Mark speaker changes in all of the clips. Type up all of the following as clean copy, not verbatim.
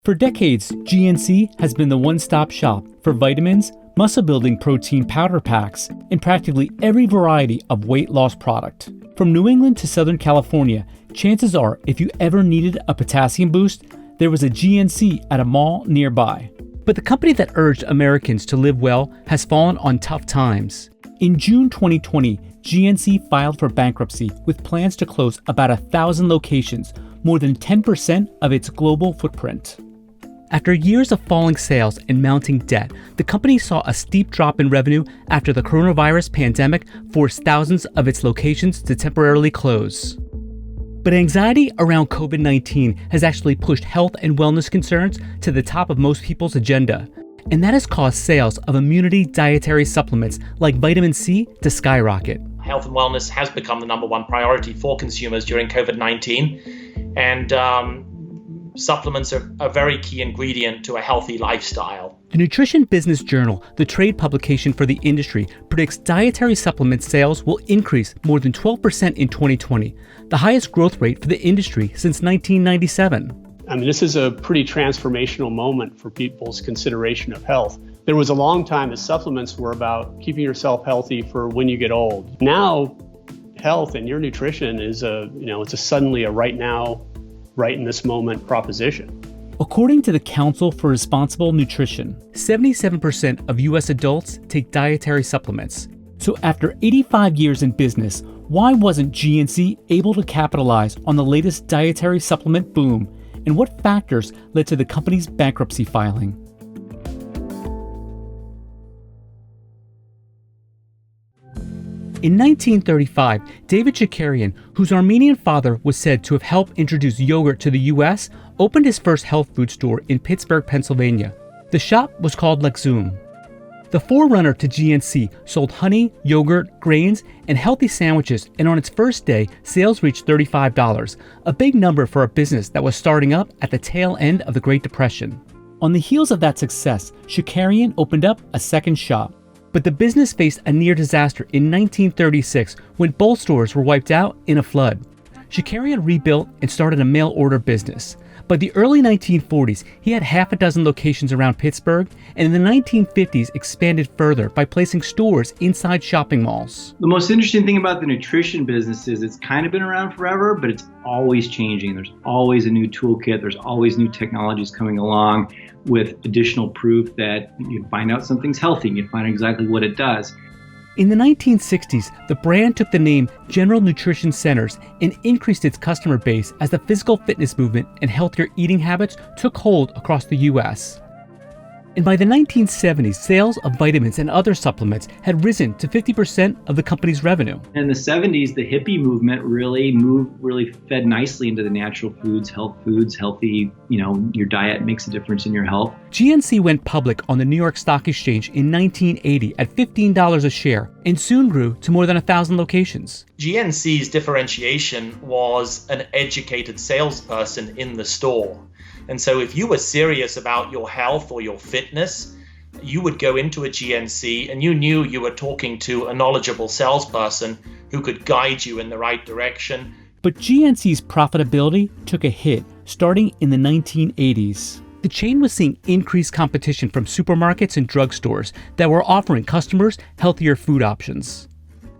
Speaker 1: For decades, GNC has been the one-stop shop for vitamins, muscle-building protein powder packs, and practically every variety of weight loss product. From New England to Southern California, chances are if you ever needed a potassium boost, there was a GNC at a mall nearby. But the company that urged Americans to live well has fallen on tough times. In June 2020, GNC filed for bankruptcy with plans to close about 1,000 locations, more than 10% of its global footprint. After years of falling sales and mounting debt, the company saw a steep drop in revenue after the coronavirus pandemic forced thousands of its locations to temporarily close. But anxiety around COVID-19 has actually pushed health and wellness concerns to the top of most people's agenda, and that has caused sales of immunity dietary supplements like vitamin C to skyrocket.
Speaker 2: Health and wellness has become the number one priority for consumers during COVID-19, and supplements are a very key ingredient to a healthy lifestyle.
Speaker 1: The Nutrition Business Journal, the trade publication for the industry, predicts dietary supplement sales will increase more than 12% in 2020, the highest growth rate for the industry since 1997.
Speaker 3: I mean, this is a pretty transformational moment for people's consideration of health. There was a long time that supplements were about keeping yourself healthy for when you get old. Now, health and your nutrition is suddenly a right now, right in this moment proposition.
Speaker 1: According to the Council for Responsible Nutrition, 77% of U.S. adults take dietary supplements. So after 85 years in business, why wasn't GNC able to capitalize on the latest dietary supplement boom? And what factors led to the company's bankruptcy filing? In 1935, David Shakarian, whose Armenian father was said to have helped introduce yogurt to the U.S., opened his first health food store in Pittsburgh, Pennsylvania. The shop was called Lexum. The forerunner to GNC sold honey, yogurt, grains, and healthy sandwiches, and on its first day, sales reached $35, a big number for a business that was starting up at the tail end of the Great Depression. On the heels of that success, Shakarian opened up a second shop. But the business faced a near disaster in 1936 when both stores were wiped out in a flood. Shakarian rebuilt and started a mail order business. By the early 1940s, he had half a dozen locations around Pittsburgh, and in the 1950s expanded further by placing stores inside shopping malls.
Speaker 4: The most interesting thing about the nutrition business is it's kind of been around forever, but it's always changing. There's always a new toolkit. There's always new technologies coming along with additional proof that you find out something's healthy and you find out exactly what it does.
Speaker 1: In the 1960s, the brand took the name General Nutrition Centers and increased its customer base as the physical fitness movement and healthier eating habits took hold across the U.S. And by the 1970s, sales of vitamins and other supplements had risen to 50% of the company's revenue.
Speaker 4: In the 70s, the hippie movement really fed nicely into the natural foods, healthy, your diet makes a difference in your health.
Speaker 1: GNC went public on the New York Stock Exchange in 1980 at $15 a share and soon grew to more than 1,000 locations.
Speaker 2: GNC's differentiation was an educated salesperson in the store. And so if you were serious about your health or your fitness, you would go into a GNC and you knew you were talking to a knowledgeable salesperson who could guide you in the right direction.
Speaker 1: But GNC's profitability took a hit starting in the 1980s. The chain was seeing increased competition from supermarkets and drugstores that were offering customers healthier food options.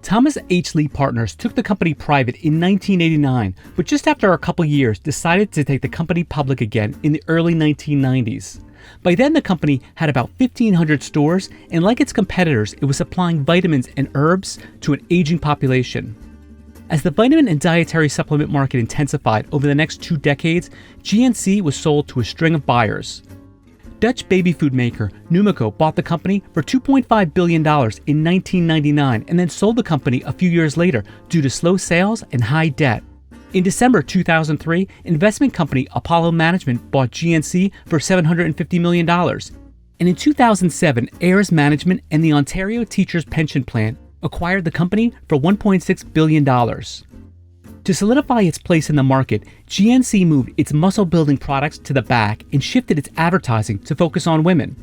Speaker 1: Thomas H. Lee Partners took the company private in 1989, but just after a couple years decided to take the company public again in the early 1990s. By then, the company had about 1,500 stores, and like its competitors, it was supplying vitamins and herbs to an aging population. As the vitamin and dietary supplement market intensified over the next 2 decades, GNC was sold to a string of buyers. Dutch baby food maker Numico bought the company for $2.5 billion in 1999 and then sold the company a few years later due to slow sales and high debt. In December 2003, investment company Apollo Management bought GNC for $750 million. And in 2007, Ayers Management and the Ontario Teachers Pension Plan acquired the company for $1.6 billion. To solidify its place in the market, GNC moved its muscle-building products to the back and shifted its advertising to focus on women.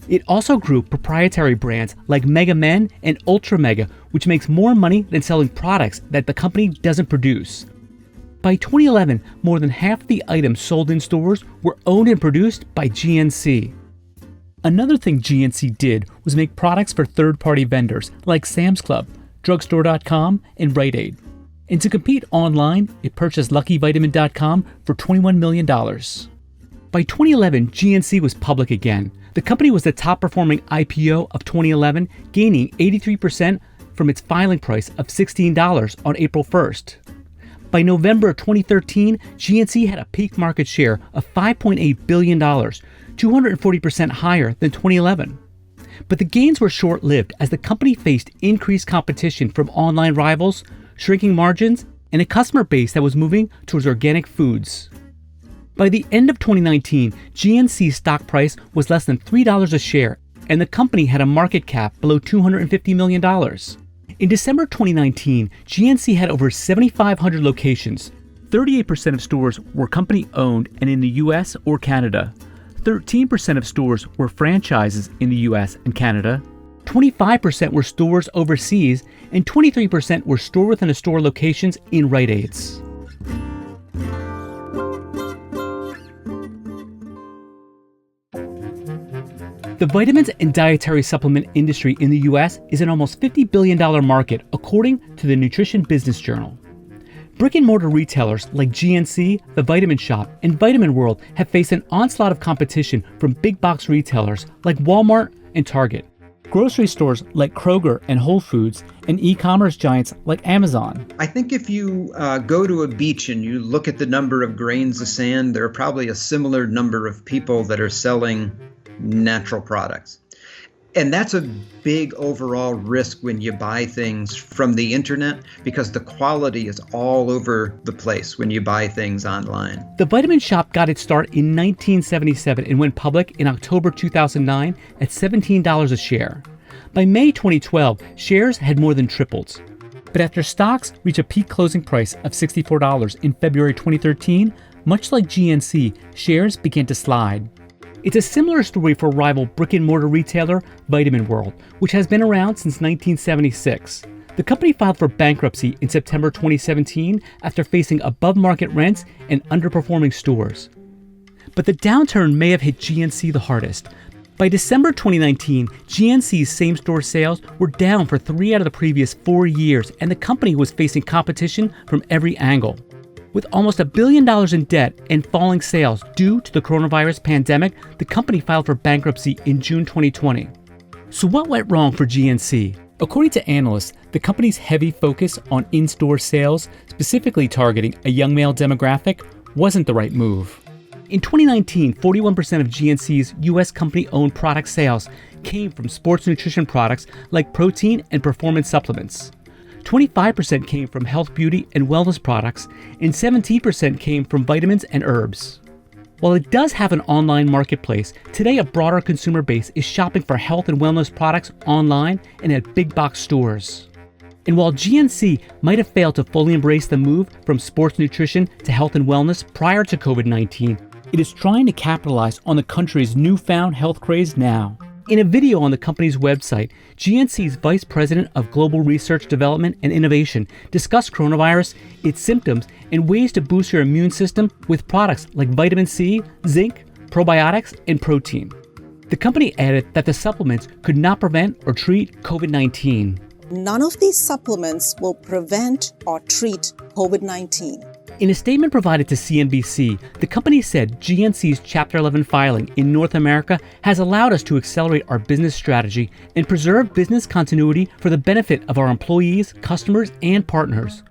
Speaker 1: It also grew proprietary brands like Mega Men and Ultra Mega, which makes more money than selling products that the company doesn't produce. By 2011, more than half the items sold in stores were owned and produced by GNC. Another thing GNC did was make products for third-party vendors like Sam's Club, Drugstore.com, and Rite Aid. And to compete online, it purchased LuckyVitamin.com for $21 million. By 2011, GNC was public again. The company was the top-performing IPO of 2011, gaining 83% from its filing price of $16 on April 1st. By November 2013, GNC had a peak market share of $5.8 billion, 240% higher than 2011. But the gains were short-lived as the company faced increased competition from online rivals, shrinking margins, and a customer base that was moving towards organic foods. By the end of 2019, GNC's stock price was less than $3 a share, and the company had a market cap below $250 million. In December 2019, GNC had over 7,500 locations. 38% of stores were company-owned and in the US or Canada. 13% of stores were franchises in the US and Canada. 25% were stores overseas, and 23% were store-within-a-store locations in Rite Aids. The vitamins and dietary supplement industry in the U.S. is an almost $50 billion market, according to the Nutrition Business Journal. Brick-and-mortar retailers like GNC, The Vitamin Shoppe, and Vitamin World have faced an onslaught of competition from big-box retailers like Walmart and Target, grocery stores like Kroger and Whole Foods, and e-commerce giants like Amazon.
Speaker 5: I think if you go to a beach and you look at the number of grains of sand, there are probably a similar number of people that are selling natural products. And that's a big overall risk when you buy things from the internet, because the quality is all over the place when you buy things online.
Speaker 1: The Vitamin Shoppe got its start in 1977 and went public in October 2009 at $17 a share. By May 2012, shares had more than tripled. But after stocks reached a peak closing price of $64 in February 2013, much like GNC, shares began to slide. It's a similar story for rival brick-and-mortar retailer Vitamin World, which has been around since 1976. The company filed for bankruptcy in September 2017 after facing above-market rents and underperforming stores. But the downturn may have hit GNC the hardest. By December 2019, GNC's same-store sales were down for 3 out of the previous 4 years, and the company was facing competition from every angle. With almost $1 billion in debt and falling sales due to the coronavirus pandemic, the company filed for bankruptcy in June 2020. So what went wrong for GNC? According to analysts, the company's heavy focus on in-store sales, specifically targeting a young male demographic, wasn't the right move. In 2019, 41% of GNC's U.S. company-owned product sales came from sports nutrition products like protein and performance supplements. 25% came from health, beauty, and wellness products, and 17% came from vitamins and herbs. While it does have an online marketplace, today a broader consumer base is shopping for health and wellness products online and at big box stores. And while GNC might have failed to fully embrace the move from sports nutrition to health and wellness prior to COVID-19, it is trying to capitalize on the country's newfound health craze now. In a video on the company's website, GNC's Vice President of Global Research Development and Innovation discussed coronavirus, its symptoms, and ways to boost your immune system with products like vitamin C, zinc, probiotics, and protein. The company added that the supplements could not prevent or treat COVID-19.
Speaker 6: None of these supplements will prevent or treat COVID-19.
Speaker 1: In a statement provided to CNBC, the company said GNC's Chapter 11 filing in North America has allowed us to accelerate our business strategy and preserve business continuity for the benefit of our employees, customers, and partners.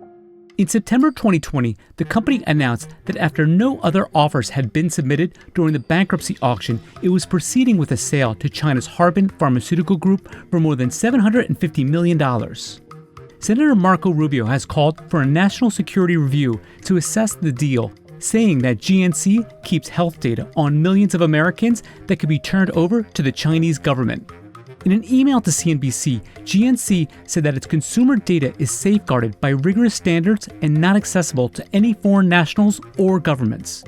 Speaker 1: In September 2020, the company announced that after no other offers had been submitted during the bankruptcy auction, it was proceeding with a sale to China's Harbin Pharmaceutical Group for more than $750 million. Senator Marco Rubio has called for a national security review to assess the deal, saying that GNC keeps health data on millions of Americans that could be turned over to the Chinese government. In an email to CNBC, GNC said that its consumer data is safeguarded by rigorous standards and not accessible to any foreign nationals or governments.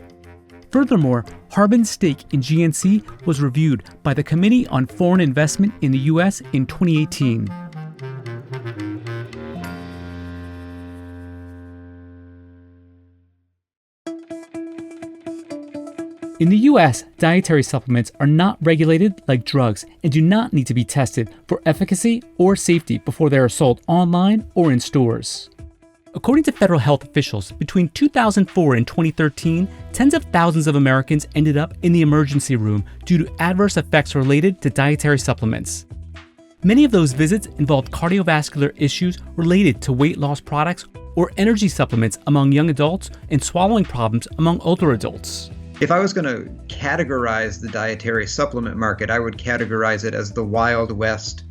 Speaker 1: Furthermore, Harbin's stake in GNC was reviewed by the Committee on Foreign Investment in the U.S. in 2018. US, dietary supplements are not regulated like drugs and do not need to be tested for efficacy or safety before they are sold online or in stores. According to federal health officials, between 2004 and 2013, tens of thousands of Americans ended up in the emergency room due to adverse effects related to dietary supplements. Many of those visits involved cardiovascular issues related to weight loss products or energy supplements among young adults and swallowing problems among older adults.
Speaker 5: If I was going to categorize the dietary supplement market, I would categorize it as the Wild West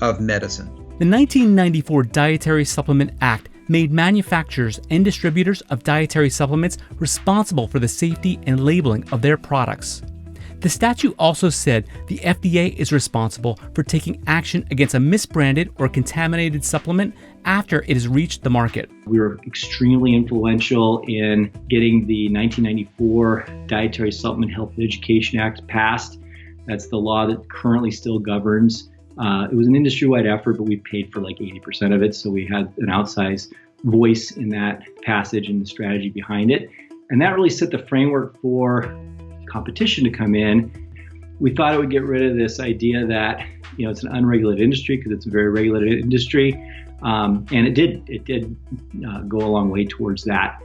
Speaker 5: of medicine.
Speaker 1: The 1994 Dietary Supplement Act made manufacturers and distributors of dietary supplements responsible for the safety and labeling of their products. The statute also said the FDA is responsible for taking action against a misbranded or contaminated supplement after it has reached the market.
Speaker 4: We were extremely influential in getting the 1994 Dietary Supplement Health Education Act passed. That's the law that currently still governs. It was an industry-wide effort, but we paid for like 80% of it, so we had an outsized voice in that passage and the strategy behind it. And that really set the framework for competition to come in. We thought it would get rid of this idea that it's an unregulated industry, because it's a very regulated industry, and it did go a long way towards that.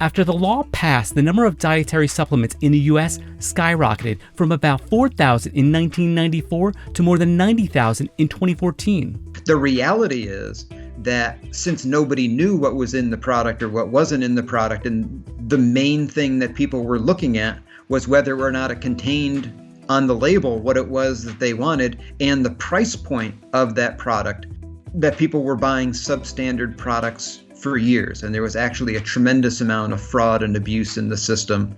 Speaker 1: After the law passed, the number of dietary supplements in the U.S. skyrocketed from about 4,000 in 1994 to more than 90,000 in 2014.
Speaker 5: The reality is that since nobody knew what was in the product or what wasn't in the product, and the main thing that people were looking at was whether or not it contained on the label what it was that they wanted and the price point of that product, that people were buying substandard products for years. And there was actually a tremendous amount of fraud and abuse in the system.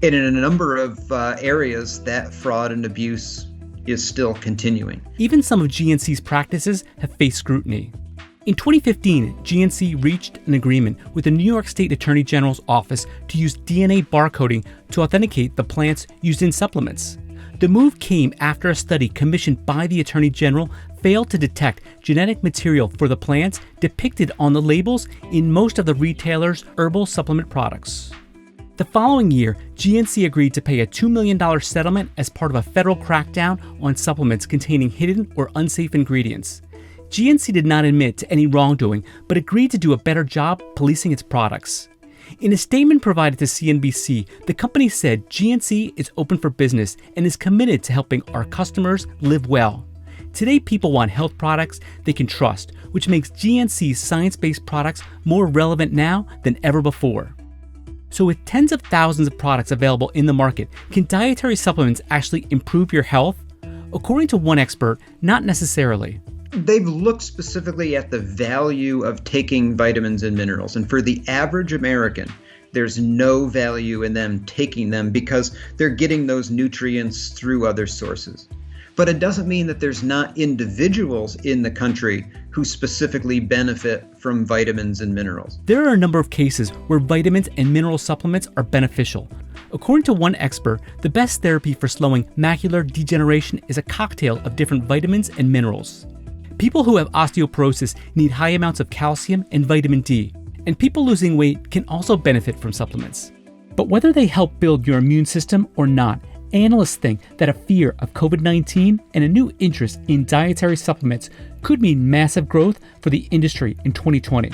Speaker 5: And in a number of areas, that fraud and abuse is still continuing.
Speaker 1: Even some of GNC's practices have faced scrutiny. In 2015, GNC reached an agreement with the New York State Attorney General's office to use DNA barcoding to authenticate the plants used in supplements. The move came after a study commissioned by the Attorney General failed to detect genetic material for the plants depicted on the labels in most of the retailers' herbal supplement products. The following year, GNC agreed to pay a $2 million settlement as part of a federal crackdown on supplements containing hidden or unsafe ingredients. GNC did not admit to any wrongdoing, but agreed to do a better job policing its products. In a statement provided to CNBC, the company said GNC is open for business and is committed to helping our customers live well. Today, people want health products they can trust, which makes GNC's science-based products more relevant now than ever before. So with tens of thousands of products available in the market, can dietary supplements actually improve your health? According to one expert, not necessarily.
Speaker 5: They've looked specifically at the value of taking vitamins and minerals. And for the average American, there's no value in them taking them because they're getting those nutrients through other sources. But it doesn't mean that there's not individuals in the country who specifically benefit from vitamins and minerals.
Speaker 1: There are a number of cases where vitamins and mineral supplements are beneficial. According to one expert, the best therapy for slowing macular degeneration is a cocktail of different vitamins and minerals. People who have osteoporosis need high amounts of calcium and vitamin D, and people losing weight can also benefit from supplements. But whether they help build your immune system or not, analysts think that a fear of COVID-19 and a new interest in dietary supplements could mean massive growth for the industry in 2020.